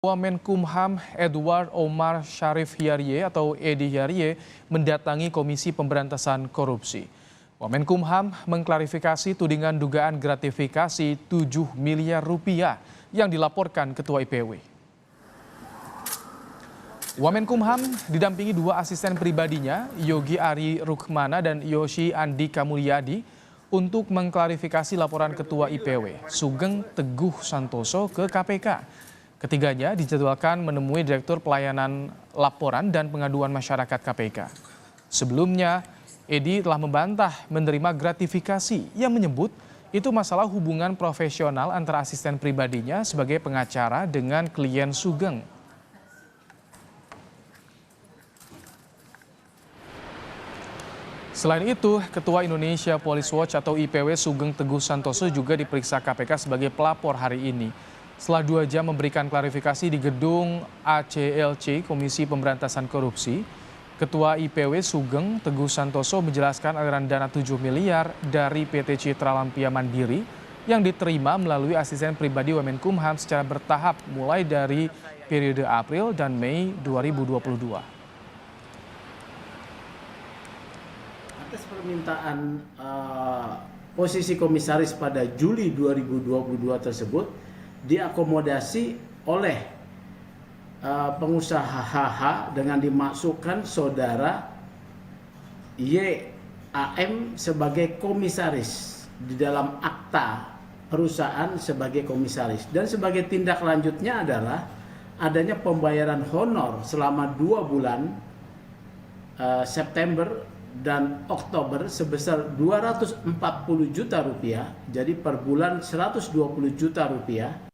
Wamenkumham Edward Omar Syarif Hyarie atau Edi Hyarie mendatangi Komisi Pemberantasan Korupsi. Wamenkumham mengklarifikasi tudingan dugaan gratifikasi 7 miliar rupiah yang dilaporkan Ketua IPW. Wamenkumham didampingi dua asisten pribadinya, Yogi Ari Rukmana dan Yoshi Andika Mulyadi, untuk mengklarifikasi laporan Ketua IPW, Sugeng Teguh Santoso ke KPK. Ketiganya dijadwalkan menemui Direktur Pelayanan Laporan dan Pengaduan Masyarakat KPK. Sebelumnya, Edi telah membantah menerima gratifikasi yang menyebut itu masalah hubungan profesional antara asisten pribadinya sebagai pengacara dengan klien Sugeng. Selain itu, Ketua Indonesia Police Watch atau IPW Sugeng Teguh Santoso juga diperiksa KPK sebagai pelapor hari ini. Setelah 2 jam memberikan klarifikasi di gedung ACLC Komisi Pemberantasan Korupsi, Ketua IPW Sugeng Teguh Santoso menjelaskan aliran dana 7 miliar dari PT Citra Lampia Mandiri yang diterima melalui asisten pribadi Wamenkumham secara bertahap mulai dari periode April dan Mei 2022. Atas permintaan posisi komisaris pada Juli 2022 tersebut diakomodasi oleh pengusaha HH dengan dimasukkan saudara YAM sebagai komisaris di dalam akta perusahaan sebagai komisaris, dan sebagai tindak lanjutnya adalah adanya pembayaran honor selama 2 bulan September dan Oktober sebesar 240 juta rupiah, jadi per bulan 120 juta rupiah.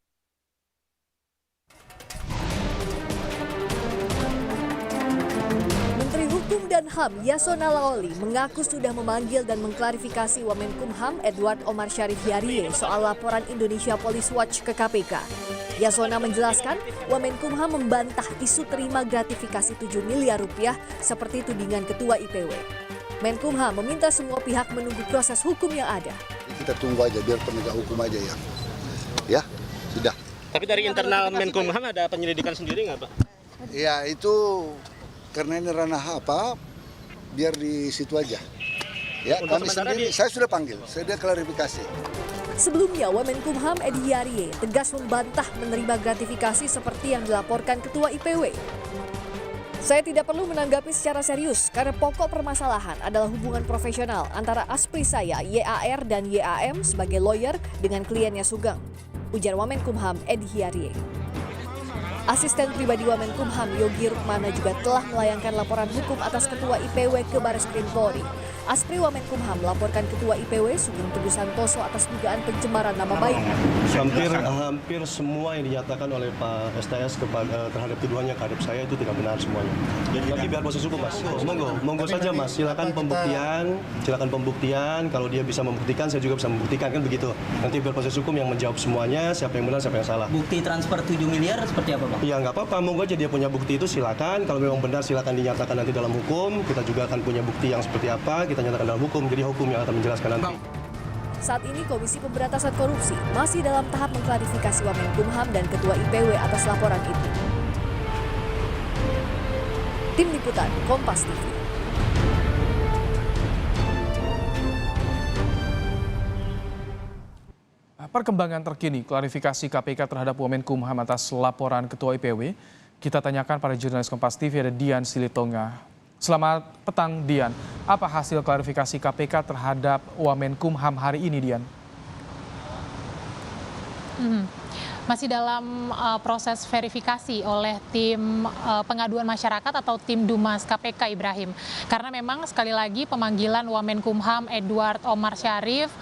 Menteri Hukum dan HAM Yasona Lawli mengaku sudah memanggil dan mengklarifikasi Wamenkumham Edward Omar Syarif Hyarie soal laporan Indonesia Police Watch ke KPK. Yasona menjelaskan Wamenkumham membantah isu terima gratifikasi 7 miliar rupiah seperti tudingan Ketua IPW. Menkumham meminta semua pihak menunggu proses hukum yang ada. Kita tunggu aja biar penegak hukum aja ya sudah. Tapi dari internal Menkumham ada penyelidikan sendiri nggak, Pak? Ya itu karena ini ranah apa, biar di situ aja. Ya kami sendiri, saya sudah panggil, saya sudah klarifikasi. Sebelumnya, Wamenkumham Edi Hyarie tegas membantah menerima gratifikasi seperti yang dilaporkan Ketua IPW. Saya tidak perlu menanggapi secara serius karena pokok permasalahan adalah hubungan profesional antara aspri saya YAR dan YAM sebagai lawyer dengan kliennya Sugeng, ujar Wamenkumham Edi Hyarie. Asisten pribadi Wamenkumham Yogi Rukmana juga telah melayangkan laporan hukum atas Ketua IPW ke Barreskrim Polri. Aspri Wamenkumham melaporkan Ketua IPW Sugeng Teguh Santoso atas dugaan pencemaran nama baik. Hampir semua yang dinyatakan oleh Pak STS terhadap tuduhannya terhadap saya itu tidak benar semuanya. Jadi nanti biar proses hukum, Mas. Monggo saja, Mas. Silakan pembuktian. Kalau dia bisa membuktikan, saya juga bisa membuktikan, kan begitu. Nanti biar proses hukum yang menjawab semuanya, siapa yang benar, siapa yang salah. Bukti transfer 7 miliar seperti apa, Pak? Ya nggak apa-apa, monggo aja dia punya bukti itu silakan. Kalau memang benar silakan dinyatakan nanti dalam hukum. Kita juga akan punya bukti yang seperti apa, kita nyatakan dalam hukum. Jadi hukum yang akan menjelaskan nanti. Saat ini Komisi Pemberantasan Korupsi masih dalam tahap mengklarifikasi Wamenkumham dan Ketua IPW atas laporan itu. Tim Liputan Kompas TV. Perkembangan terkini klarifikasi KPK terhadap Wamenkumham atas laporan Ketua IPW, kita tanyakan pada jurnalis Kompas TV ada Dian Silitonga. Selamat petang Dian, apa hasil klarifikasi KPK terhadap Wamenkumham hari ini Dian? Masih dalam proses verifikasi oleh tim pengaduan masyarakat atau tim Dumas KPK Ibrahim. Karena memang sekali lagi pemanggilan Wamenkumham Edward Omar Syarif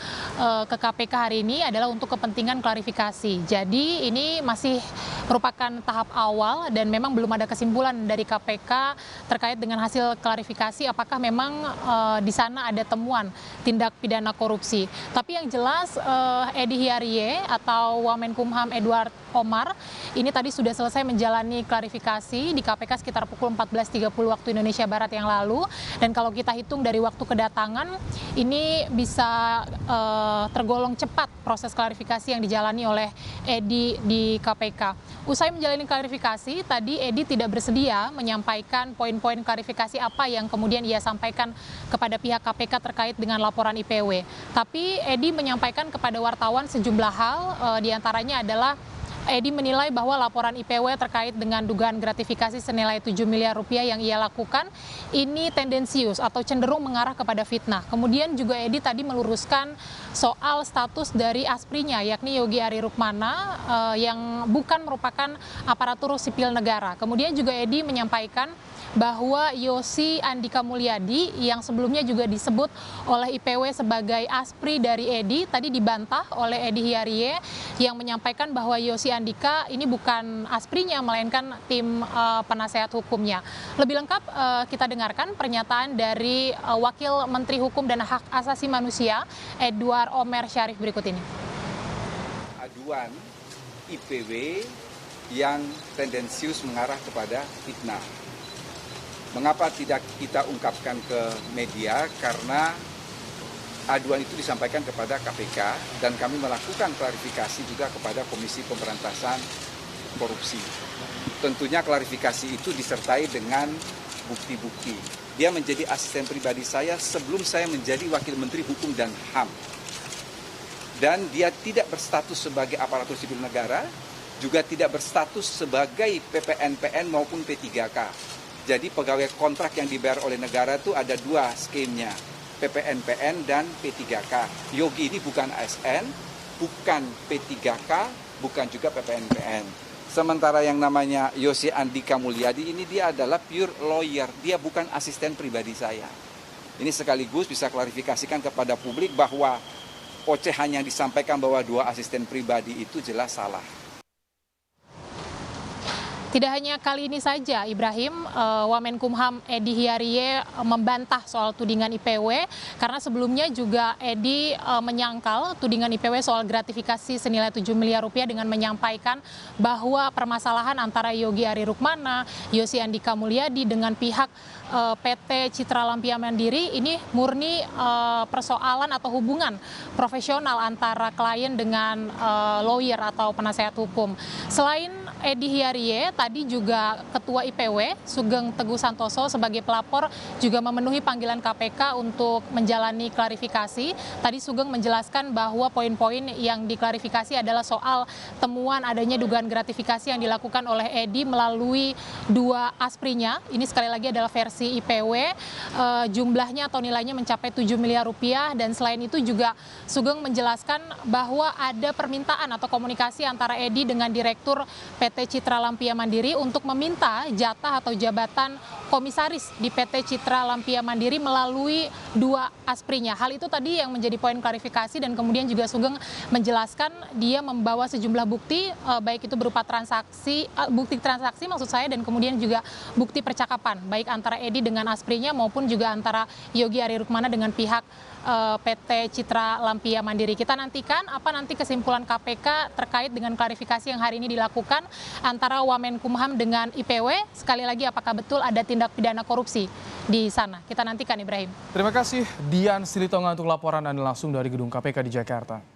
ke KPK hari ini adalah untuk kepentingan klarifikasi. Jadi ini masih merupakan tahap awal dan memang belum ada kesimpulan dari KPK terkait dengan hasil klarifikasi apakah memang di sana ada temuan tindak pidana korupsi. Tapi yang jelas Edi Hyarie atau Wamenkumham Edward Omar ini tadi sudah selesai menjalani klarifikasi di KPK sekitar pukul 14.30 waktu Indonesia Barat yang lalu. Dan kalau kita hitung dari waktu kedatangan, ini bisa tergolong cepat proses klarifikasi yang dijalani oleh Edi di KPK. Usai menjalani klarifikasi, tadi Edi tidak bersedia menyampaikan poin-poin klarifikasi apa yang kemudian ia sampaikan kepada pihak KPK terkait dengan laporan IPW. Tapi Edi menyampaikan kepada wartawan sejumlah hal, diantaranya adalah Edi menilai bahwa laporan IPW terkait dengan dugaan gratifikasi senilai 7 miliar rupiah yang ia lakukan ini tendensius atau cenderung mengarah kepada fitnah. Kemudian juga Edi tadi meluruskan soal status dari asprinya, yakni Yogi Ari Rukmana yang bukan merupakan aparatur sipil negara. Kemudian juga Edi menyampaikan bahwa Yosi Andika Mulyadi yang sebelumnya juga disebut oleh IPW sebagai aspri dari Edi, tadi dibantah oleh Edi Hiarie yang menyampaikan bahwa Yosi Andika ini bukan asprinya, melainkan tim penasehat hukumnya. Lebih lengkap kita dengarkan pernyataan dari Wakil Menteri Hukum dan Hak Asasi Manusia, Edward Omer Syarif berikut ini. Aduan IPW yang tendensius mengarah kepada fitnah. Mengapa tidak kita ungkapkan ke media? Karena aduan itu disampaikan kepada KPK dan kami melakukan klarifikasi juga kepada Komisi Pemberantasan Korupsi. Tentunya klarifikasi itu disertai dengan bukti-bukti. Dia menjadi asisten pribadi saya sebelum saya menjadi Wakil Menteri Hukum dan HAM. Dan dia tidak berstatus sebagai aparatur sipil negara, juga tidak berstatus sebagai PPNPN maupun P3K. Jadi pegawai kontrak yang dibayar oleh negara itu ada dua skemnya, PPNPN dan P3K. Yogi ini bukan ASN, bukan P3K, bukan juga PPNPN. Sementara yang namanya Yosi Andika Mulyadi ini dia adalah pure lawyer, dia bukan asisten pribadi saya. Ini sekaligus bisa klarifikasikan kepada publik bahwa ocehan yang disampaikan bahwa dua asisten pribadi itu jelas salah. Tidak hanya kali ini saja, Ibrahim, Wamenkumham Edi Hiarie membantah soal tudingan IPW, karena sebelumnya juga Edi menyangkal tudingan IPW soal gratifikasi senilai 7 miliar rupiah dengan menyampaikan bahwa permasalahan antara Yogi Ari Rukmana, Yosi Andika Mulyadi dengan pihak PT Citra Lampia Mandiri ini murni persoalan atau hubungan profesional antara klien dengan lawyer atau penasehat hukum. Selain Edi Hiarie, tadi juga Ketua IPW Sugeng Teguh Santoso sebagai pelapor juga memenuhi panggilan KPK untuk menjalani klarifikasi. Tadi Sugeng menjelaskan bahwa poin-poin yang diklarifikasi adalah soal temuan adanya dugaan gratifikasi yang dilakukan oleh Edi melalui dua asprinya. Ini sekali lagi adalah versi IPW, jumlahnya atau nilainya mencapai 7 miliar rupiah, dan selain itu juga Sugeng menjelaskan bahwa ada permintaan atau komunikasi antara Edi dengan Direktur PT Citra Lampia Mandiri untuk meminta jatah atau jabatan komisaris di PT Citra Lampia Mandiri melalui dua asprinya. Hal itu tadi yang menjadi poin klarifikasi, dan kemudian juga Sugeng menjelaskan dia membawa sejumlah bukti, baik itu berupa transaksi, bukti transaksi maksud saya, dan kemudian juga bukti percakapan, baik antara Edi dengan asprinya maupun juga antara Yogi Ari Rukmana dengan pihak PT Citra Lampia Mandiri. Kita nantikan apa nanti kesimpulan KPK terkait dengan klarifikasi yang hari ini dilakukan antara Wamenkumham dengan IPW. Sekali lagi, apakah betul ada tindak pidana korupsi di sana? Kita nantikan, Ibrahim. Terima kasih Dian Silitonga untuk laporan Anda langsung dari gedung KPK di Jakarta.